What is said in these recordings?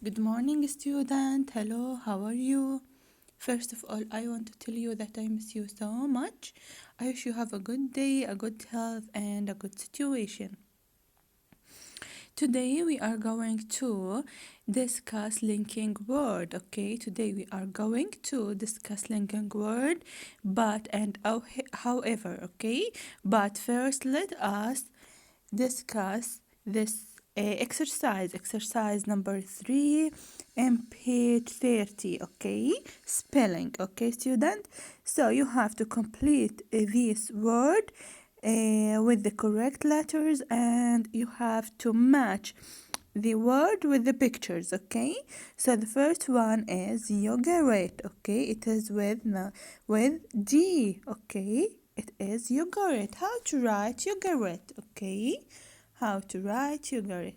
Good morning, student. Hello, how are you? First of all, I want to tell you that I miss you so much. I wish you have a good day, a good health, and a good situation. Today we are going to discuss linking word. Okay, today we are going to discuss linking word, but and however. Okay, but first let us discuss this exercise number 3 and page 30. Okay, spelling. Okay, student, so you have to complete this word with the correct letters, and you have to match the word with the pictures. Okay, so the first one is yogurt. Okay, it is with D. Okay, it is yogurt. How to write yogurt? Okay, how to write yogurt?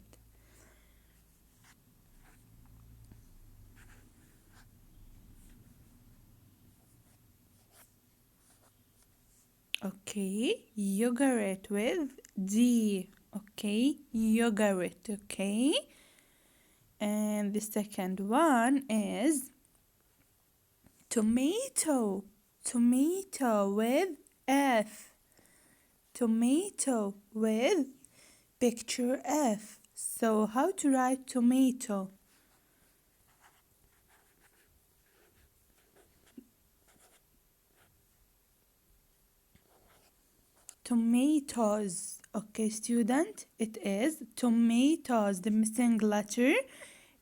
Okay, yogurt with D. Okay, yogurt. Okay, and the second one is tomato. Tomato with F. Tomato with picture F. So how to write tomato? Tomatoes. Okay, student, it is tomatoes. The missing letter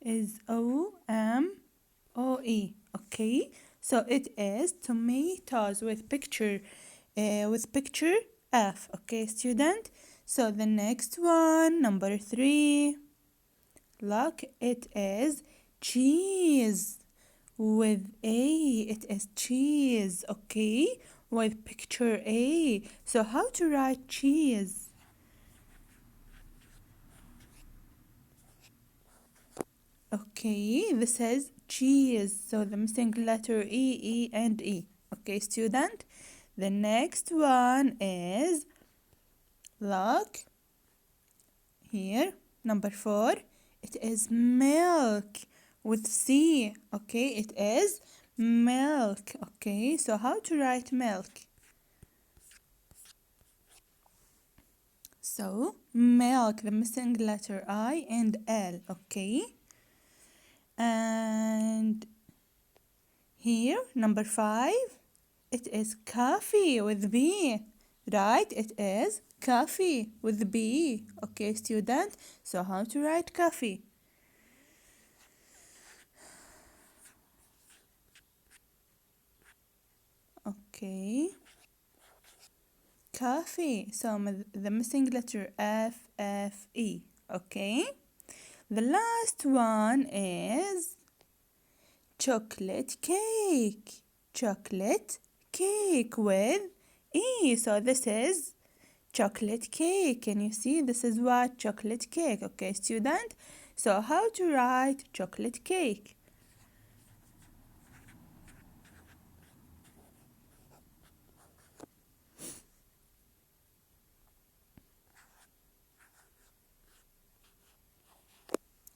is O-M-O-E. Okay, so it is tomatoes with picture F. Okay, student. So the next one, number 3. Look, it is cheese with A. It is cheese. Okay, with picture A. So how to write cheese? Okay, this is cheese. So the missing letter E, and E. Okay, student. The next one is, look here, number 4. It is milk with C. Okay, it is milk. Okay, so how to write milk? So milk, the missing letter I and L. Okay, and here number 5, it is coffee with B. Right, it is coffee with B. Okay, student, so how to write coffee? Okay, coffee. So the missing letter F, F, E. Okay, the last one is chocolate cake. Chocolate cake with E. So this is chocolate cake. Can you see? This is what chocolate cake. Okay, student. So how to write chocolate cake?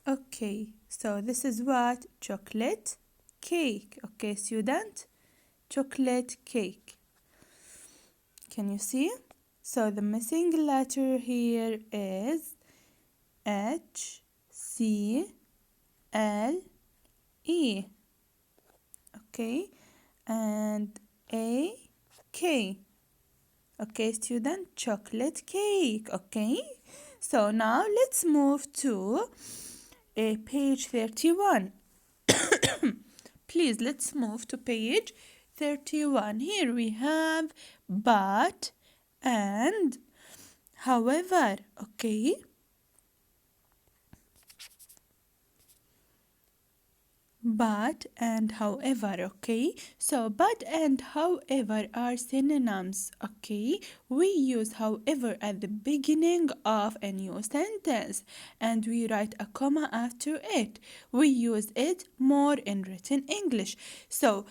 Okay, so this is what chocolate cake. Okay, student, chocolate cake. Can you see? So the missing letter here is H, C, L, E. Okay, and A, K. Okay, student, chocolate cake. Okay, so now let's move to page 31. Please, let's move to page 31. Here we have but and however. Okay, but and however, okay? So but and however are synonyms, okay? We use however at the beginning of a new sentence and we write a comma after it. We use it more in written English. So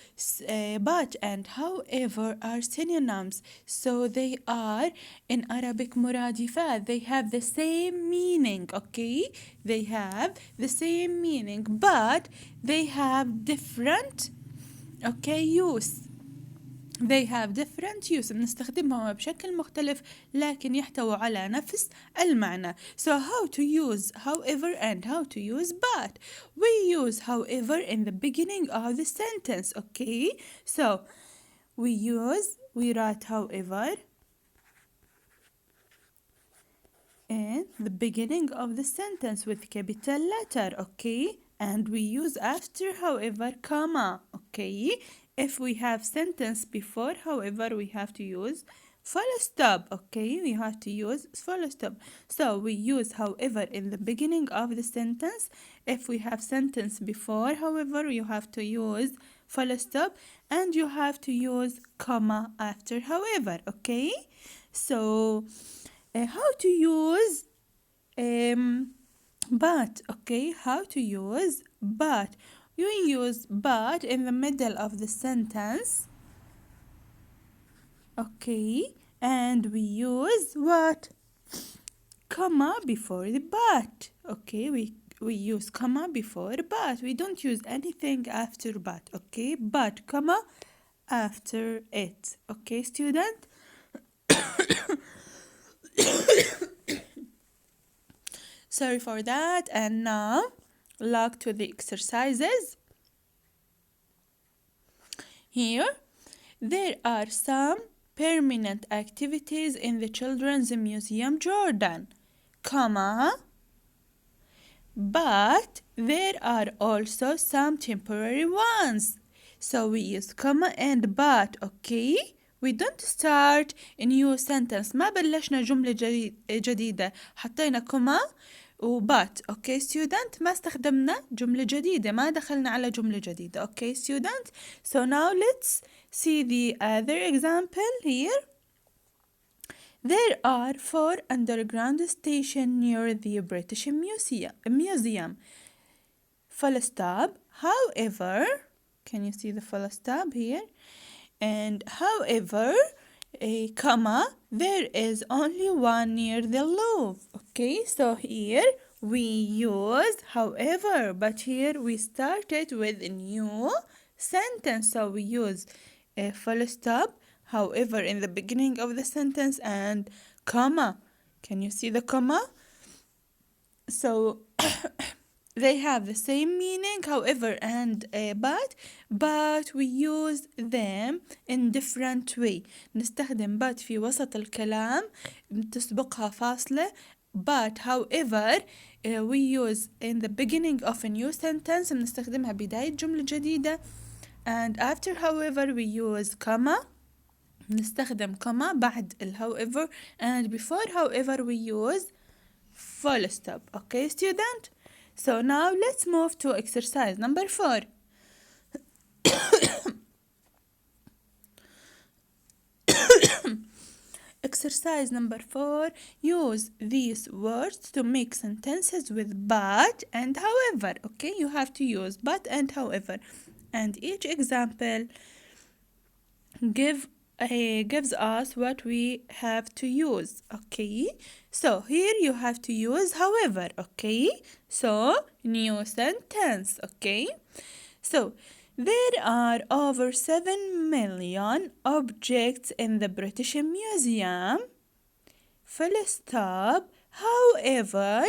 but and however are synonyms, so they are in Arabic مرادفات. They have the same meaning, okay? They have the same meaning but they have different, okay, use. They have different use. بنستخدمهم بشكل مختلف لكن يحتوي على نفس المعنى. So how to use however and how to use but. We use however in the beginning of the sentence, okay? So we write however in the beginning of the sentence with capital letter, okay? And we use after however comma, okay? If we have sentence before however, we have to use full stop, okay? We have to use full stop. So we use however in the beginning of the sentence. If we have sentence before however, you have to use full stop and you have to use comma after however, okay? So how to use but, okay? How to use but. You use but in the middle of the sentence, okay? And we use what? Comma before the but, okay? We use comma before but. We don't use anything after but, okay? But, comma after it, okay, student? Sorry for that. And now log to the exercises. Here there are some permanent activities in the Children's Museum Jordan, comma, but there are also some temporary ones. So we use comma and but, okay? We don't start a new sentence. ما بلشنا جملة جديدة. حطينا comma وبات، okay student؟ ما استخدمنا جملة جديدة، ما دخلنا على جملة جديدة، okay student؟ So now let's see the other example here. There are 4 underground stations near the British Museum. Full stop. However, can you see the full stop here? And however, comma, there is only one near the Louvre. Okay, so here we use however, but here we started with a new sentence. So we use a full stop, however, in the beginning of the sentence and comma. Can you see the comma? So they have the same meaning, however and but we use them in different way. نستخدم but في وسط الكلام تسبقها فاصلة. But however we use in the beginning of a new sentence بنستخدمها بداية جملة جديدة. And after however we use comma. نستخدم comma بعد however. And before however we use full stop. Okay student? So now let's move to exercise number 4. Exercise number 4. Use these words to make sentences with but and however. Okay, you have to use but and however. And each example gives us what we have to use, okay? So here you have to use however, okay? So new sentence, okay? So there are over 7 million objects in the British Museum, full stop. However,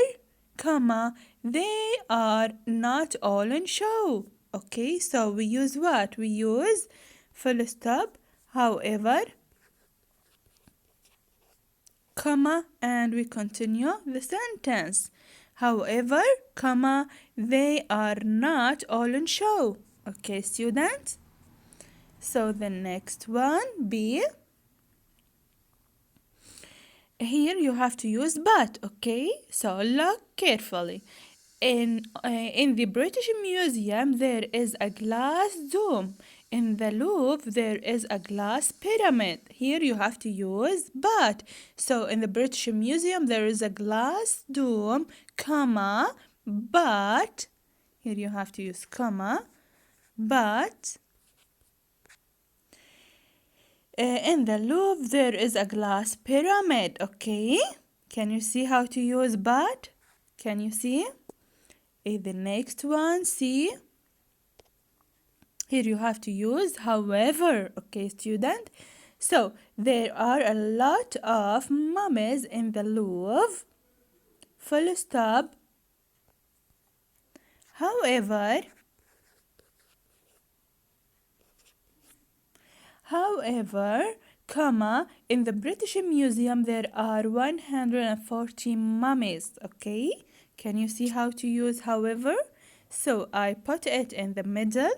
comma, they are not all in show. Okay, so we use what? We use full stop, however, comma, and we continue the sentence. However, comma, they are not all in show. Okay, students? So the next one, B. Here you have to use but, okay? So look carefully. In the British Museum, there is a glass dome. In the Louvre, there is a glass pyramid. Here you have to use but. So in the British Museum, there is a glass dome, comma, but. Here you have to use comma, but. In the Louvre, there is a glass pyramid. Okay? Can you see how to use but? Can you see? The next one, see? Here you have to use however, okay, student? So, there are a lot of mummies in the Louvre. Full stop. However, comma, in the British Museum there are 140 mummies, okay? Can you see how to use however? So I put it in the middle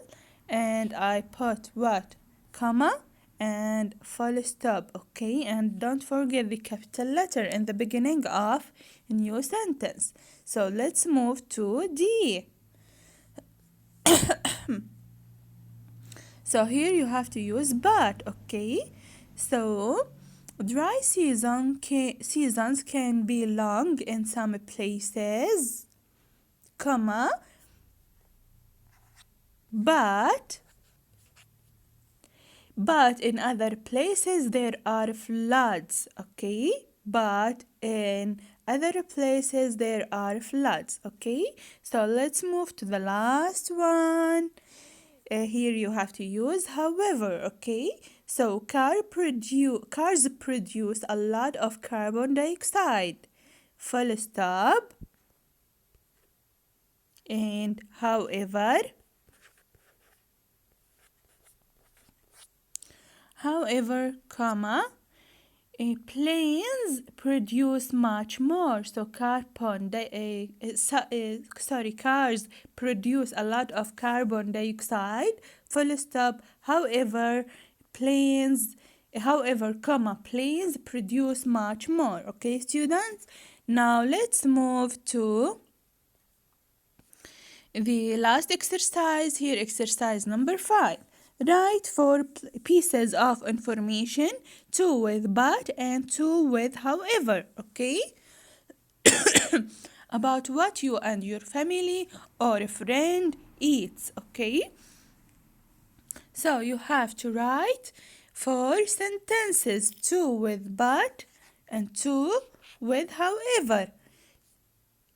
and I put what? Comma and full stop, okay? And don't forget the capital letter in the beginning of a new sentence. So let's move to D. So here you have to use but, okay? So dry seasons can be long in some places, comma, but in other places there are floods, okay? But in other places there are floods, okay? So let's move to the last one. Here you have to use however, okay? So cars produce a lot of carbon dioxide. Full stop. And however, comma, planes produce much more. So cars produce a lot of carbon dioxide. Full stop. However, planes produce much more. Okay, students? Now let's move to the last exercise. Here, exercise number 5. Write 4 pieces of information, 2 with but and 2 with however, okay? About what you and your family or a friend eats, okay? So you have to write 4 sentences, 2 with but and 2 with however.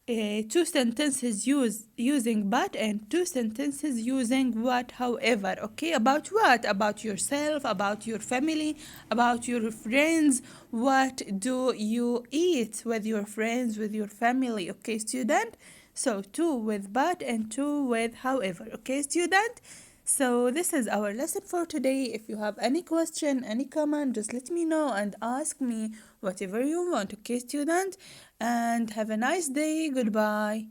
2 sentences using but and 2 sentences using what, however, okay? About what? About yourself, about your family, about your friends. What do you eat with your friends, with your family, okay, student? So 2 with but and 2 with however, okay, student? So this is our lesson for today. If you have any question, any comment, just let me know and ask me whatever you want, okay, student? And have a nice day. Goodbye.